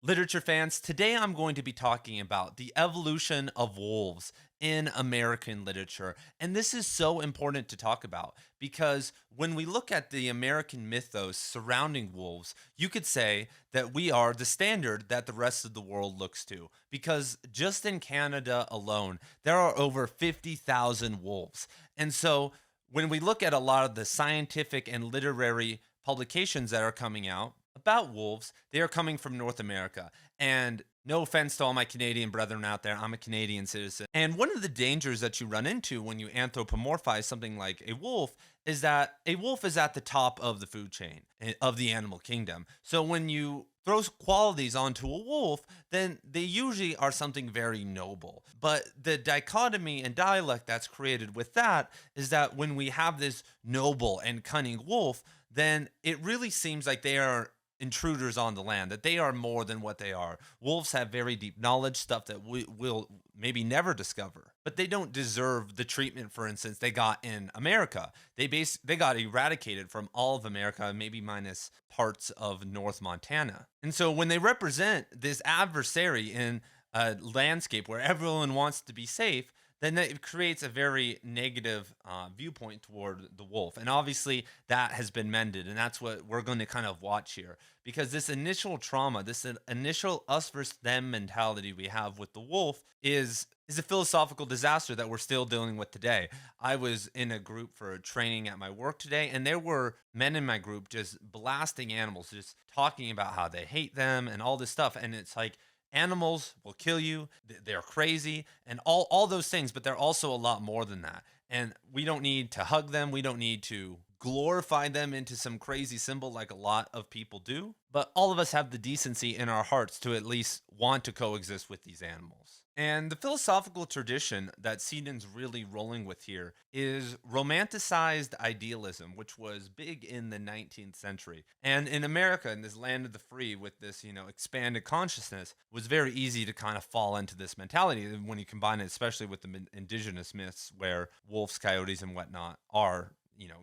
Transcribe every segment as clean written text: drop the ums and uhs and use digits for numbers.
Literature fans, today I'm going to be talking about the evolution of wolves in American literature. And this is so important to talk about because when we look at the American mythos surrounding wolves, you could say that we are the standard that the rest of the world looks to. Because just in Canada alone, there are over 50,000 wolves. And so when we look at a lot of the scientific and literary publications that are coming out about wolves, they are coming from North America. And no offense to all my Canadian brethren out there, I'm a Canadian citizen. And one of the dangers that you run into when you anthropomorphize something like a wolf is that a wolf is at the top of the food chain of the animal kingdom. So when you throw qualities onto a wolf, then they usually are something very noble. But the dichotomy and dialect that's created with that is that when we have this noble and cunning wolf, then it really seems like they are intruders on the land, that they are more than what they are. Wolves have very deep knowledge, stuff that we will maybe never discover, but they don't deserve the treatment, for instance, they got in America. They got eradicated from all of America, maybe minus parts of North Montana. And so when they represent this adversary in a landscape where everyone wants to be safe, then it creates a very negative viewpoint toward the wolf. And obviously, that has been mended. And that's what we're going to kind of watch here. Because this initial trauma, this initial us versus them mentality we have with the wolf is a philosophical disaster that we're still dealing with today. I was in a group for a training at my work today, and there were men in my group just blasting animals, just talking about how they hate them and all this stuff. And it's like, animals will kill you. They're crazy and all those things, but they're also a lot more than that. And we don't need to hug them. We don't need to glorify them into some crazy symbol like a lot of people do. But all of us have the decency in our hearts to at least want to coexist with these animals. And the philosophical tradition that Seton's really rolling with here is romanticized idealism, which was big in the 19th century. And in America, in this land of the free, with this, expanded consciousness, was very easy to kind of fall into this mentality when you combine it, especially with the indigenous myths where wolves, coyotes, and whatnot are,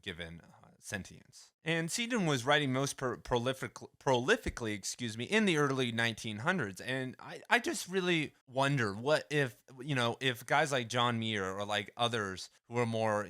given sentience. And Seton was writing most prolifically, in the early 1900s. And I just really wonder what if guys like John Muir or like others who are more,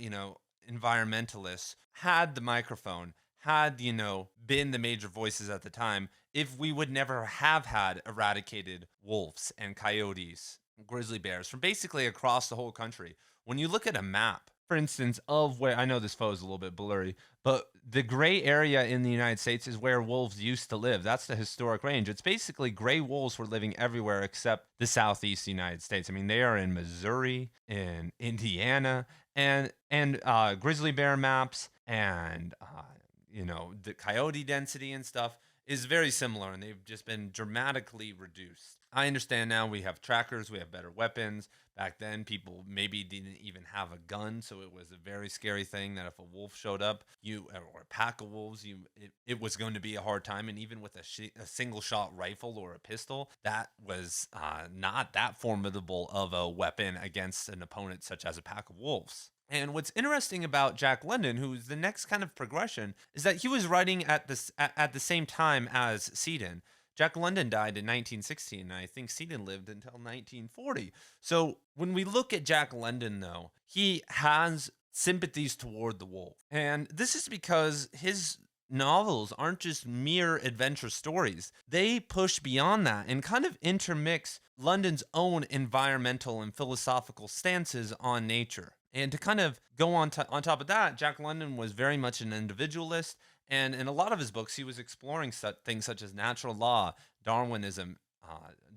environmentalists had the microphone, had, been the major voices at the time, if we would never have had eradicated wolves and coyotes, grizzly bears from basically across the whole country. When you look at a map, for instance, of where I know this photo is a little bit blurry, but the gray area in the United States is where wolves used to live. That's the historic range. It's basically gray wolves were living everywhere except the southeast United States. I mean, they are in Missouri, in Indiana, and grizzly bear maps and the coyote density and stuff is very similar, and they've just been dramatically reduced. I understand now we have trackers, we have better weapons. Back then, people maybe didn't even have a gun, so it was a very scary thing that if a wolf showed up, or a pack of wolves, it was going to be a hard time. And even with a single shot rifle or a pistol, that was not that formidable of a weapon against an opponent such as a pack of wolves. And what's interesting about Jack London, who's the next kind of progression, is that he was writing at the same time as Seton. Jack London died in 1916, and I think Seton lived until 1940. So when we look at Jack London, though, he has sympathies toward the wolf. And this is because his novels aren't just mere adventure stories. They push beyond that and kind of intermix London's own environmental and philosophical stances on nature. And to kind of go on top of that, Jack London was very much an individualist. And in a lot of his books, he was exploring things such as natural law, Darwinism,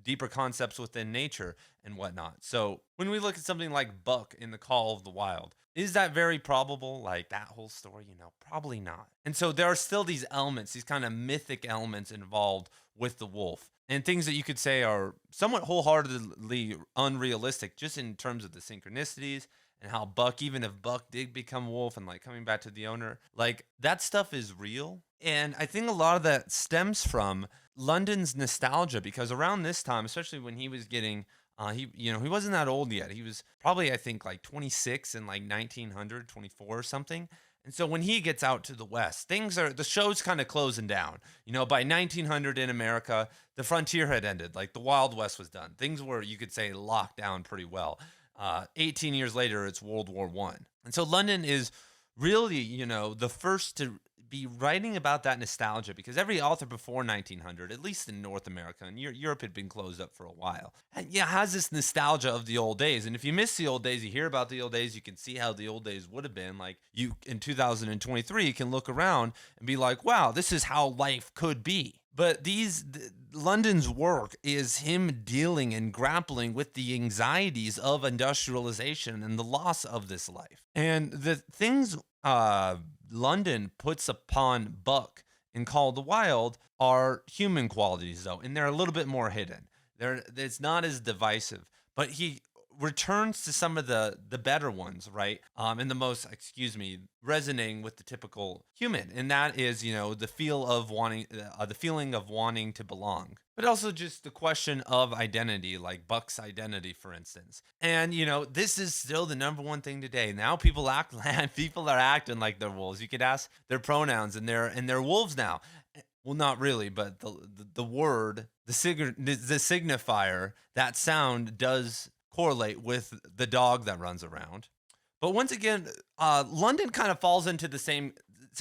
deeper concepts within nature, and whatnot. So when we look at something like Buck in The Call of the Wild, is that very probable? Like that whole story, probably not. And so there are still these elements, these kind of mythic elements involved with the wolf. And things that you could say are somewhat wholeheartedly unrealistic, just in terms of the synchronicities and how Buck, even if Buck did become wolf and like coming back to the owner, like that stuff is real. And I think a lot of that stems from London's nostalgia because around this time, especially when he was getting, he wasn't that old yet. He was probably, I think, like 26 in like 1900, 24 or something. And so when he gets out to the West, the show's kind of closing down. By 1900 in America, the frontier had ended. Like the Wild West was done. Things were, you could say, locked down pretty well. 18 years later, it's World War One. And so London is really, the first to be writing about that nostalgia, because every author before 1900, at least in North America and Europe, had been closed up for a while. And yeah, has this nostalgia of the old days. And if you miss the old days, you hear about the old days, you can see how the old days would have been. Like you in 2023, you can look around and be like, wow, this is how life could be. But London's work is him dealing and grappling with the anxieties of industrialization and the loss of this life. And the things London puts upon Buck in Call of the Wild are human qualities, though, and they're a little bit more hidden. It's not as divisive, but he returns to some of the better ones, right? And the most, resonating with the typical human, and that is, the feeling of wanting to belong, but also just the question of identity, like Buck's identity, for instance. And this is still the number one thing today. Now people people are acting like they're wolves. You could ask their pronouns, and they're wolves now. Well, not really, but the word, the signifier, that sound does correlate with the dog that runs around. But once again, London kind of falls into some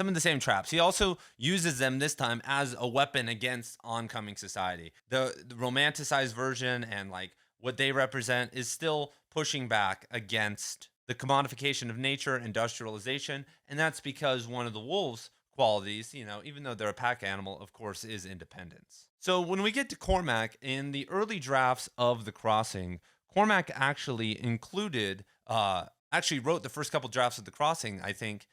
of the same traps. He also uses them this time as a weapon against oncoming society. The romanticized version and like what they represent is still pushing back against the commodification of nature, industrialization, and that's because one of the wolves' qualities, even though they're a pack animal, of course, is independence. So when we get to Cormac, in the early drafts of The Crossing, Cormac actually wrote the first couple drafts of The Crossing, I think,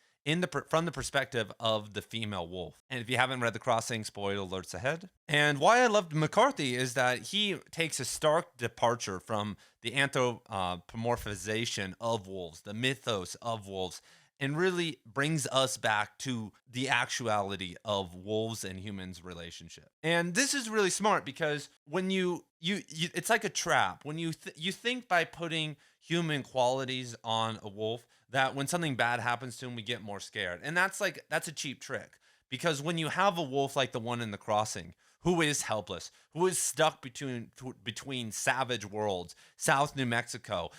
from the perspective of the female wolf. And if you haven't read The Crossing, spoiler alerts ahead. And why I loved McCarthy is that he takes a stark departure from the anthropomorphization of wolves, the mythos of wolves, and really brings us back to the actuality of wolves and humans relationship. And this is really smart because when you it's like a trap. When you think by putting human qualities on a wolf, that when something bad happens to him, we get more scared. And that's a cheap trick, because when you have a wolf like the one in The Crossing, who is helpless, who is stuck between savage worlds, South New Mexico,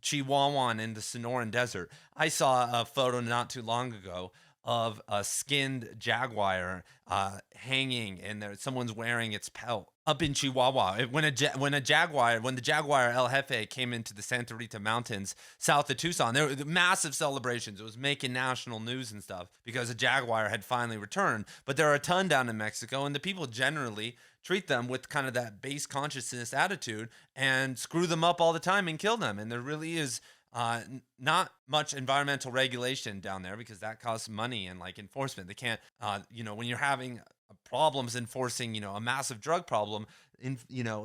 Chihuahua, and the Sonoran Desert. I saw a photo not too long ago of a skinned jaguar hanging, and someone's wearing its pelt up in Chihuahua. When the jaguar El Jefe came into the Santa Rita Mountains south of Tucson, there were massive celebrations. It was making national news and stuff because a jaguar had finally returned. But there are a ton down in Mexico, and the people generally treat them with kind of that base consciousness attitude and screw them up all the time and kill them. And there really is not much environmental regulation down there because that costs money and like enforcement. They can't, when you're having problems enforcing, a massive drug problem,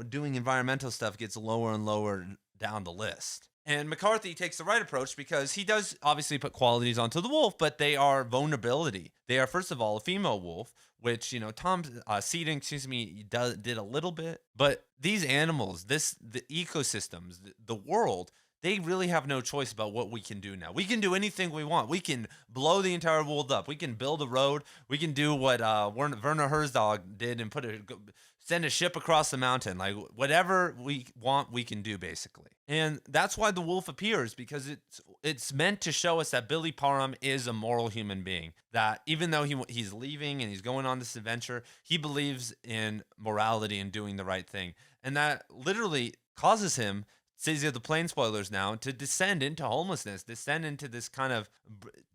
doing environmental stuff gets lower and lower down the list. And McCarthy takes the right approach because he does obviously put qualities onto the wolf, but they are vulnerability. They are, first of all, a female wolf, which, Tom Seton, did a little bit. But these animals, the ecosystems, the world, they really have no choice about what we can do now. We can do anything we want. We can blow the entire world up. We can build a road. We can do what Werner Herzog did and send a ship across the mountain. Like whatever we want, we can do basically. And that's why the wolf appears, because it's meant to show us that Billy Parham is a moral human being. That even though he's leaving and he's going on this adventure, he believes in morality and doing the right thing. And that literally causes him, these are the plain spoilers now, to descend into homelessness, descend into this kind of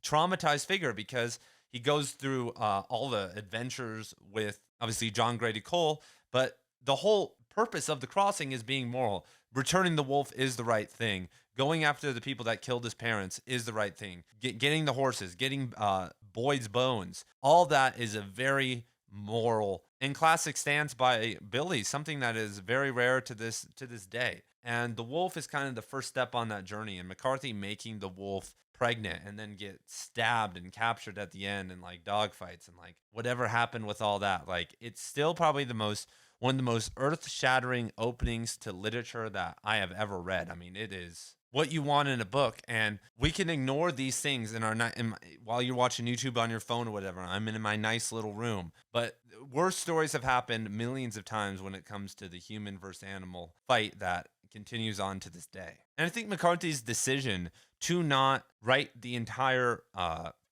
traumatized figure, because he goes through all the adventures with, obviously, John Grady Cole, but the whole purpose of The Crossing is being moral. Returning the wolf is the right thing. Going after the people that killed his parents is the right thing. Getting the horses, getting Boyd's bones, all that is a very moral and classic stance by Billy, something that is very rare to this day. And the wolf is kind of the first step on that journey. And McCarthy making the wolf pregnant and then get stabbed and captured at the end, and like dogfights and like whatever happened with all that. Like, it's still probably one of the most earth-shattering openings to literature that I have ever read. I mean, it is what you want in a book, and we can ignore these things in our while you're watching YouTube on your phone or whatever. I'm in my nice little room, but worse stories have happened millions of times when it comes to the human versus animal fight that continues on to this day. And I think McCarthy's decision to not write the entire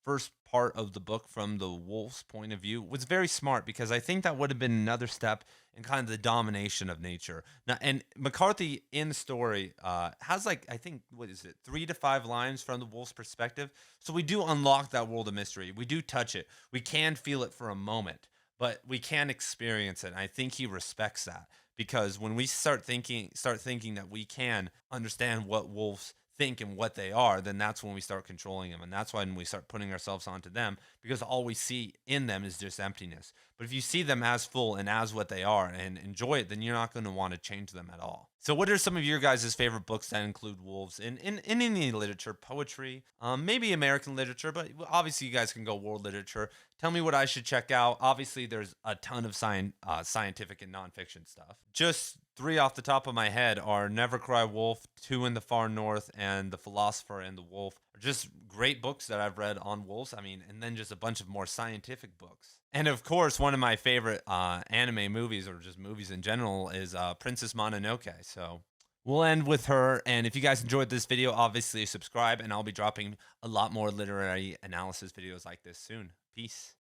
first part of the book from the wolf's point of view was very smart, because I think that would have been another step in kind of the domination of nature. Now, and McCarthy in the story has, like, I think, what is it, 3 to 5 lines from the wolf's perspective. So we do unlock that world of mystery. We do touch it. We can feel it for a moment, but we can experience it. And I think he respects that, because when we start thinking that we can understand what wolves think and what they are, then that's when we start controlling them. And that's when we start putting ourselves onto them, because all we see in them is just emptiness. But if you see them as full and as what they are and enjoy it, then you're not going to want to change them at all. So what are some of your guys' favorite books that include wolves in any literature, poetry, maybe American literature, but obviously you guys can go world literature. Tell me what I should check out. Obviously, there's a ton of scientific and nonfiction stuff. Just three off the top of my head are Never Cry Wolf, Two in the Far North, and The Philosopher and the Wolf. Are just great books that I've read on wolves. I mean, and then just a bunch of more scientific books. And of course, one of my favorite anime movies, or just movies in general, is Princess Mononoke. So we'll end with her. And if you guys enjoyed this video, obviously subscribe, and I'll be dropping a lot more literary analysis videos like this soon. Peace.